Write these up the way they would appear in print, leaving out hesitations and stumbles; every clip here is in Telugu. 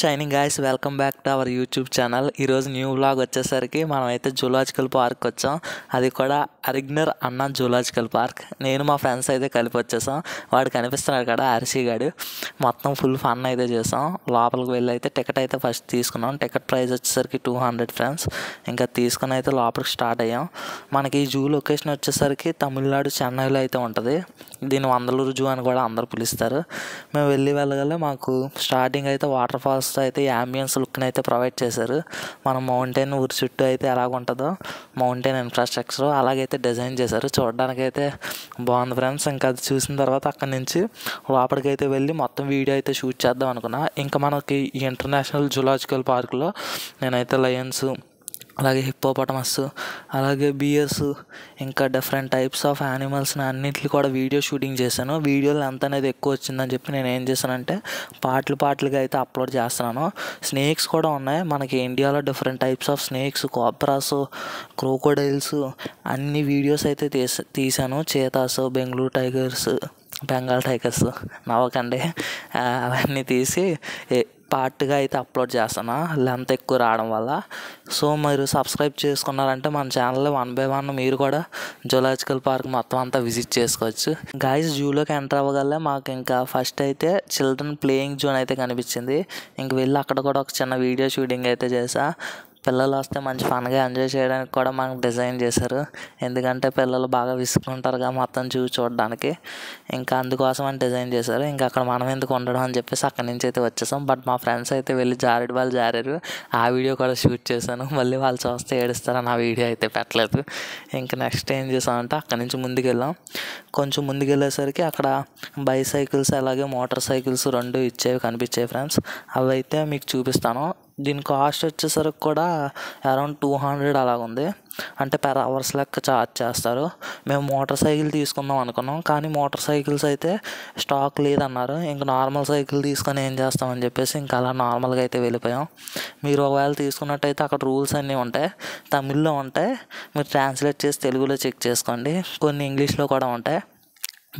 Shining guys, welcome back to our YouTube channel. ఈరోజు న్యూ వ్లాగ్ వచ్చేసరికి మనం అయితే జూలాజికల్ పార్క్ వచ్చాం. అది కూడా అరిగ్నర్ అన్న జూలాజికల్ పార్క్. నేను మా ఫ్రెండ్స్ అయితే కలిపి వచ్చేసాం. వాడు కనిపిస్తున్నాడు కదా, అరిసిగాడు. మొత్తం ఫుల్ ఫన్ అయితే చేసాం. లోపలికి వెళ్ళి అయితే టికెట్ అయితే ఫస్ట్ తీసుకున్నాం. టికెట్ ప్రైస్ వచ్చేసరికి 200 ఫ్రెండ్స్. ఇంకా తీసుకుని అయితే లోపలికి స్టార్ట్ అయ్యాం. మనకి ఈ జూ లొకేషన్ వచ్చేసరికి తమిళనాడు చెన్నైలో అయితే ఉంటుంది. దీన్ని వందలూరు జూ అని కూడా అందరు పిలుస్తారు. మేము వెళ్ళగల మాకు స్టార్టింగ్ అయితే వాటర్ ఫాల్స్తో అయితే యాంబియన్స్ లుక్ని అయితే ప్రొవైడ్ చేశారు. మనం మౌంటైన్ ఊరి చుట్టూ అయితే ఎలాగ ఉంటుందో మౌంటైన్ ఇన్ఫ్రాస్ట్రక్చర్ అలాగైతే డిజైన్ చేశారు. చూడడానికి అయితే బాగుంది ఫ్రెండ్స్. ఇంకా అది చూసిన తర్వాత అక్కడి నుంచి లోపలికి అయితే వెళ్ళి మొత్తం వీడియో అయితే షూట్ చేద్దాం అనుకున్నా. ఇంకా మనకి ఈ ఇంటర్నేషనల్ జూలాజికల్ పార్క్లో నేనైతే లయన్స్, అలాగే హిప్పోపటమస్, అలాగే బియర్స్, ఇంకా డిఫరెంట్ టైప్స్ ఆఫ్ యానిమల్స్ని అన్నింటిని కూడా వీడియో షూటింగ్ చేశాను. వీడియో లెంత్ అనేది ఎక్కువ వచ్చిందని చెప్పి నేను ఏం చేశానంటే పార్ట్లుగా అయితే అప్లోడ్ చేస్తున్నాను. స్నేక్స్ కూడా ఉన్నాయి. మనకి ఇండియాలో different types of snakes, cobras, crocodiles అన్ని వీడియోస్ అయితే తీసాను. చీతాస్, బెంగాల్ టైగర్స్ నవ్వకండి, అవన్నీ తీసి పార్ట్గా అయితే అప్లోడ్ చేస్తాను, లెంత్ ఎక్కువ రావడం వల్ల. సో మీరు సబ్స్క్రైబ్ చేసుకున్నారంటే మన ఛానల్లో 1 by 1 మీరు కూడా జూలాజికల్ పార్క్ మొత్తం అంతా విజిట్ చేసుకోవచ్చు. గాయస్, జూలోకి ఎంటర్ అవ్వగలే మాకు ఇంకా ఫస్ట్ అయితే చిల్డ్రన్ ప్లేయింగ్ జోన్ అయితే కనిపించింది. ఇంక వెళ్ళి అక్కడ కూడా ఒక చిన్న వీడియో షూటింగ్ అయితే చేసా. పిల్లలు వస్తే మంచి ఫన్గా ఎంజాయ్ చేయడానికి కూడా మనకు డిజైన్ చేశారు. ఎందుకంటే పిల్లలు బాగా విసుకుంటారుగా మొత్తం చూడడానికి, ఇంకా అందుకోసం అని డిజైన్ చేశారు. ఇంకా అక్కడ మనం ఎందుకు ఉండడం అని చెప్పేసి అక్కడి నుంచి అయితే వచ్చేసాం. బట్ మా ఫ్రెండ్స్ అయితే వెళ్ళి వాళ్ళు జారారు. ఆ వీడియో కూడా షూట్ చేశాను. మళ్ళీ వాళ్ళు చూస్తే ఏడుస్తారని ఆ వీడియో అయితే పెట్టలేదు. ఇంకా నెక్స్ట్ ఏం చేసామంటే అక్కడి నుంచి ముందుకు వెళ్ళాం. కొంచెం ముందుకు వెళ్ళేసరికి అక్కడ బైసైకిల్స్ అలాగే మోటార్ సైకిల్స్ 2 కనిపించాయి ఫ్రెండ్స్. అవి అయితే మీకు చూపిస్తాను. దీని కాస్ట్ వచ్చేసరికి కూడా అరౌండ్ 200 అలాగ ఉంది. అంటే per hours లెక్క ఛార్జ్ చేస్తారు. మేము మోటార్ సైకిల్ తీసుకుందాం అనుకున్నాం, కానీ మోటార్ సైకిల్స్ అయితే స్టాక్ లేదన్నారు. ఇంకా నార్మల్ సైకిల్ తీసుకొని ఏం చేస్తామని చెప్పేసి ఇంకా అలా నార్మల్గా అయితే వెళ్ళిపోయాం. మీరు ఒకవేళ తీసుకున్నట్టయితే అక్కడ రూల్స్ అన్నీ ఉంటాయి, తమిళ్లో ఉంటాయి. మీరు ట్రాన్స్లేట్ చేసి తెలుగులో చెక్ చేసుకోండి. కొన్ని ఇంగ్లీష్లో కూడా ఉంటాయి.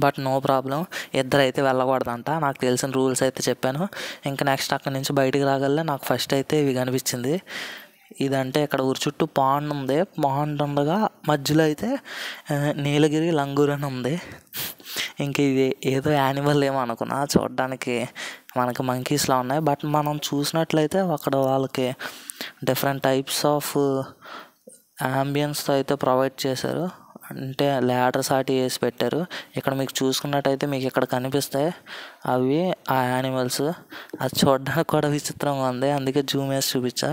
బట్ నో ప్రాబ్లం, ఇద్దరైతే వెళ్ళకూడదంట. నాకు తెలిసిన రూల్స్ అయితే చెప్పాను. ఇంకా నెక్స్ట్ అక్కడి నుంచి బయటికి రాగలే నాకు ఫస్ట్ అయితే ఇవి కనిపించింది. ఇదంటే ఇక్కడ ఊరి చుట్టూ పాండ్ ఉంది. పాండ్ ఉండగా మధ్యలో అయితే నీలగిరి లంగూర్ అని ఉంది. ఇంక ఇది ఏదో యానిమల్ ఏమో అనుకున్నా, చూడడానికి మనకి మంకీస్లా ఉన్నాయి. బట్ మనం చూసినట్లయితే అక్కడ వాళ్ళకి డిఫరెంట్ టైప్స్ ఆఫ్ యాంబియన్స్తో అయితే ప్రొవైడ్ చేశారు. అంటే ల్యాడర్స్ ఆటి వేసి పెట్టారు. ఇక్కడ మీకు చూసుకున్నట్టయితే మీకు ఇక్కడ కనిపిస్తాయి అవి ఆ యానిమల్స్. అది చూడడానికి కూడా విచిత్రంగా ఉంది, అందుకే జూమ్ వేసి చూపించా.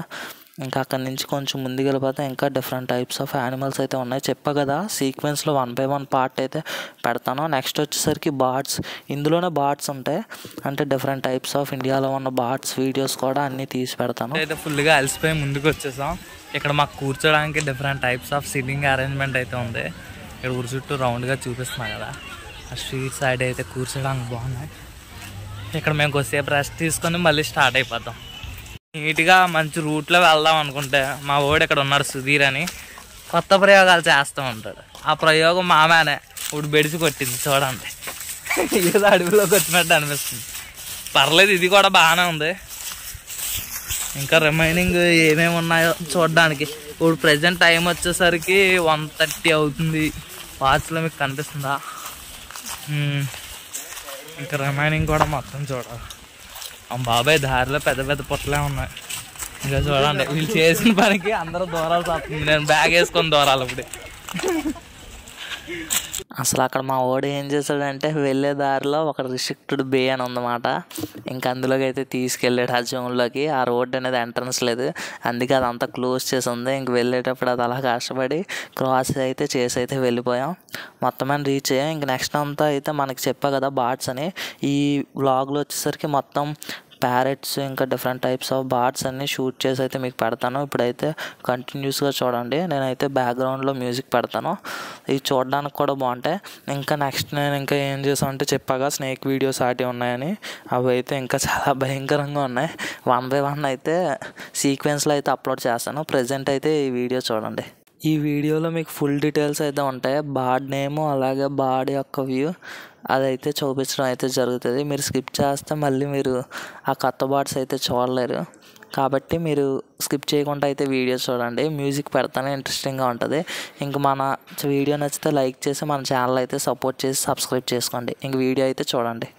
ఇంకా అక్కడి నుంచి కొంచెం ముందుకు వెళ్ళిపోతే ఇంకా డిఫరెంట్ టైప్స్ ఆఫ్ యానిమల్స్ అయితే ఉన్నాయి. చెప్పా కదా సీక్వెన్స్లో 1 by 1 పార్ట్ అయితే పెడతాను. నెక్స్ట్ వచ్చేసరికి బార్డ్స్, ఇందులోనే బార్డ్స్ ఉంటాయి. అంటే డిఫరెంట్ టైప్స్ ఆఫ్ ఇండియాలో ఉన్న బార్డ్స్ వీడియోస్ కూడా అన్నీ తీసి పెడతాను. అయితే ఫుల్గా అలసిపోయి ముందుకు వచ్చేసాం. ఇక్కడ మాకు కూర్చోడానికి different types of sitting arrangement అయితే ఉంది. ఇక్కడ ఊరి చుట్టూ రౌండ్గా చూపిస్తున్నాం కదా, ఆ స్ట్రీట్ సైడ్ అయితే కూర్చోడానికి బాగున్నాయి. ఇక్కడ మేము కొద్దిసేపు రెస్ట్ తీసుకొని మళ్ళీ స్టార్ట్ అయిపోతాం. నీట్గా మంచి రూట్లో వెళ్దాం అనుకుంటే మా వాడు ఇక్కడ ఉన్నాడు సుధీర్ అని, కొత్త ప్రయోగాలు చేస్తూ ఉంటాడు. ఆ ప్రయోగం మామనే ఇప్పుడు బెడిసి కొట్టింది చూడండి. ఏదో అడవిలోకి వచ్చినట్టు అనిపిస్తుంది. పర్లేదు, ఇది కూడా బాగానే ఉంది. ఇంకా రిమైనింగ్ ఏమేమి ఉన్నాయో చూడడానికి. ఇప్పుడు ప్రజెంట్ టైం వచ్చేసరికి 1:30 అవుతుంది. వాచ్లో మీకు కనిపిస్తుందా? ఇంకా రిమైనింగ్ కూడా మొత్తం చూడాలి. బాబాయ్ దారిలో పెద్ద పెద్ద పుట్టలే ఉన్నాయి. ఇంకా చూడండి, వీళ్ళు చేసిన పనికి అందరూ దూరాల్సి వస్తుంది. నేను బ్యాగ్ వేసుకొని దూరాలి ఇప్పుడు. అసలు అక్కడ మా వాడు ఏం చేశాడంటే వెళ్ళే దారిలో ఒక రిస్ట్రిక్టెడ్ బే అని ఉందన్నమాట. ఇంకా అందులోకి అయితే తీసుకెళ్ళాడు ఆ జోన్లోకి. ఆ రోడ్ అనేది ఎంట్రన్స్ లేదు, అందుకే అదంతా క్లోజ్ చేసి ఉంది. ఇంక వెళ్ళేటప్పుడు అది అలా కష్టపడి క్రాస్ అయితే చేసి అయితే వెళ్ళిపోయాం. మొత్తం అని రీచ్ అయ్యాం. ఇంక నెక్స్ట్ అంతా అయితే మనకి చెప్పా కదా బార్డ్స్ అని. ఈ వ్లాగ్లో వచ్చేసరికి మొత్తం ప్యారెట్స్ ఇంకా డిఫరెంట్ టైప్స్ ఆఫ్ బర్డ్స్ అన్నీ షూట్ చేసి అయితే మీకు పెడతాను. ఇప్పుడైతే కంటిన్యూస్గా చూడండి. నేనైతే బ్యాక్గ్రౌండ్లో మ్యూజిక్ పెడతాను. ఇవి చూడడానికి కూడా బాగుంటాయి. ఇంకా నెక్స్ట్ నేను ఇంకా ఏం చేసామంటే చెప్పాగా స్నేక్ వీడియోస్ ఆటి ఉన్నాయని, అవి అయితే ఇంకా చాలా భయంకరంగా ఉన్నాయి. 1 by 1 అయితే సీక్వెన్స్లో అయితే అప్లోడ్ చేస్తాను. ప్రజెంట్ అయితే ఈ వీడియో చూడండి. ఈ వీడియోలో మీకు ఫుల్ డీటెయిల్స్ అయితే ఉంటాయి. బార్డ్ నేము అలాగే బార్డ్ యొక్క వ్యూ అదైతే చూపించడం అయితే జరుగుతుంది. మీరు స్కిప్ చేస్తే మళ్ళీ మీరు ఆ కొత్త బార్డ్స్ అయితే చూడలేరు. కాబట్టి మీరు స్కిప్ చేయకుండా అయితే వీడియో చూడండి. మ్యూజిక్ పెడతానే ఇంట్రెస్టింగ్గా ఉంటుంది. ఇంక మన వీడియో నచ్చితే లైక్ చేసి మన ఛానల్ అయితే సపోర్ట్ చేసి సబ్స్క్రైబ్ చేసుకోండి. ఇంక వీడియో అయితే చూడండి.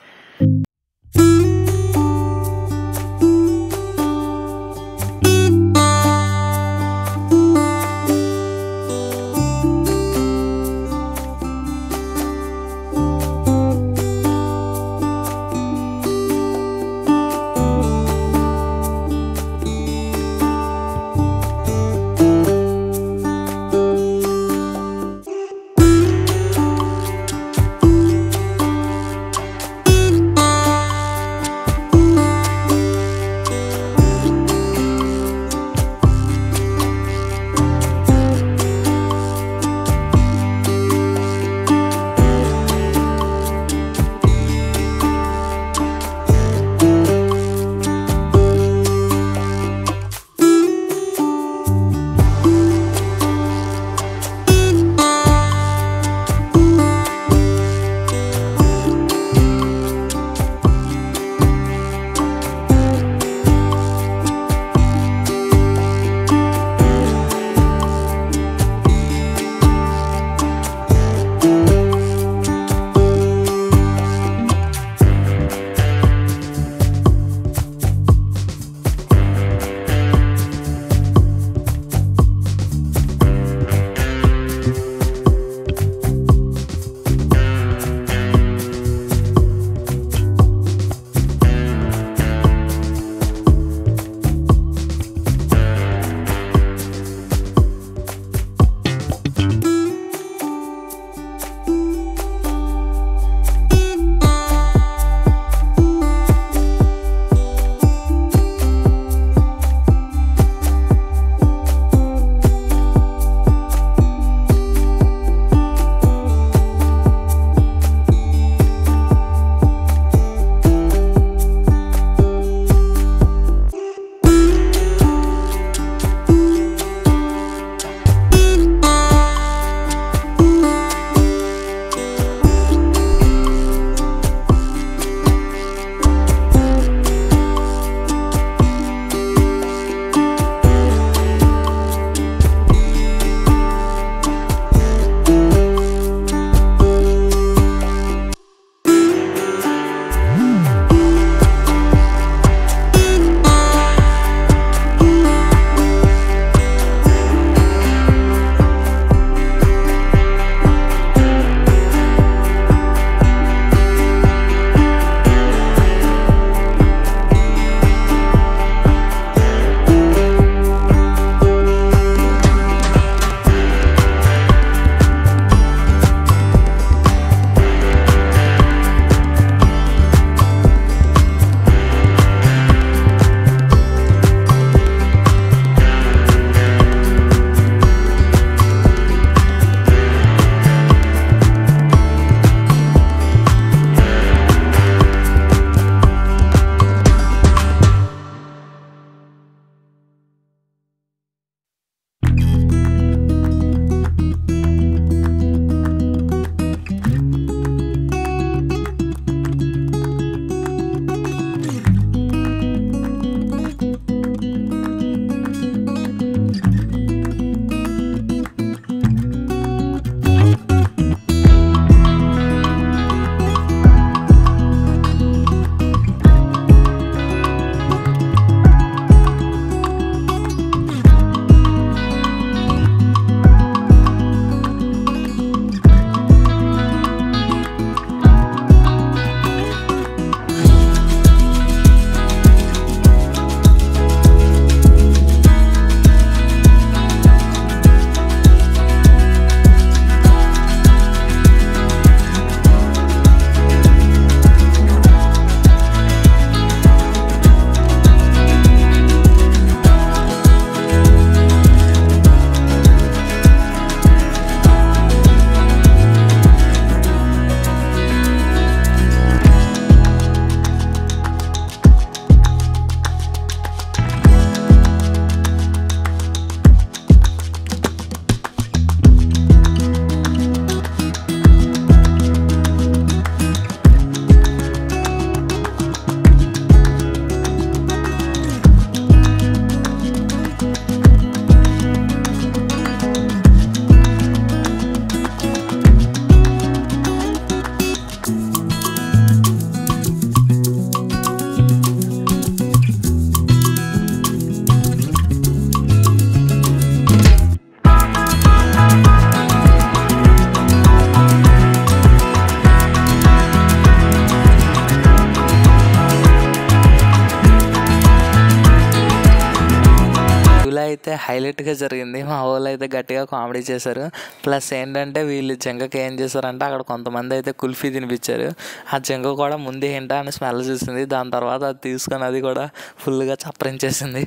అయితే హైలైట్గా జరిగింది. మా వాళ్ళు అయితే గట్టిగా కామెడీ చేశారు. ప్లస్ ఏంటంటే వీళ్ళు జింకకి ఏం చేశారంటే అక్కడ కొంతమంది అయితే కుల్ఫీ తినిపించారు. ఆ జింక కూడా ముందు ఏంటా అని స్మెల్ చూసింది. దాని తర్వాత అది తీసుకొని అది కూడా ఫుల్గా చప్పరించేసింది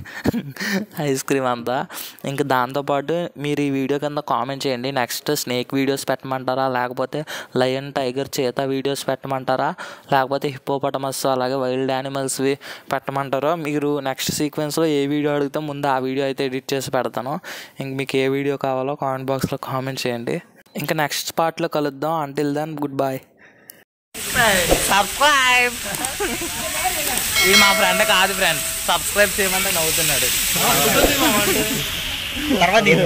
ఐస్ క్రీమ్ అంతా. ఇంకా దాంతోపాటు మీరు ఈ వీడియో కింద కామెంట్ చేయండి, నెక్స్ట్ స్నేక్ వీడియోస్ పెట్టమంటారా, లేకపోతే లయన్, టైగర్, చీతా వీడియోస్ పెట్టమంటారా, లేకపోతే హిప్పోపటమస్ అలాగే వైల్డ్ యానిమల్స్వి పెట్టమంటారో. మీరు నెక్స్ట్ సీక్వెన్స్లో ఏ వీడియో అడిగితే ముందు ఆ వీడియో అయితే ఎడిట్ చేసి పెడతాను. ఇంక మీకు ఏ వీడియో కావాలో కామెంట్ బాక్స్లో కామెంట్ చేయండి. ఇంకా నెక్స్ట్ పార్ట్లో కలుద్దాం. Until then good bye. Subscribe. ఇది మా ఫ్రెండ్ కాదు ఫ్రెండ్, సబ్స్క్రైబ్ చేయమంటే నవ్వుతున్నాడు.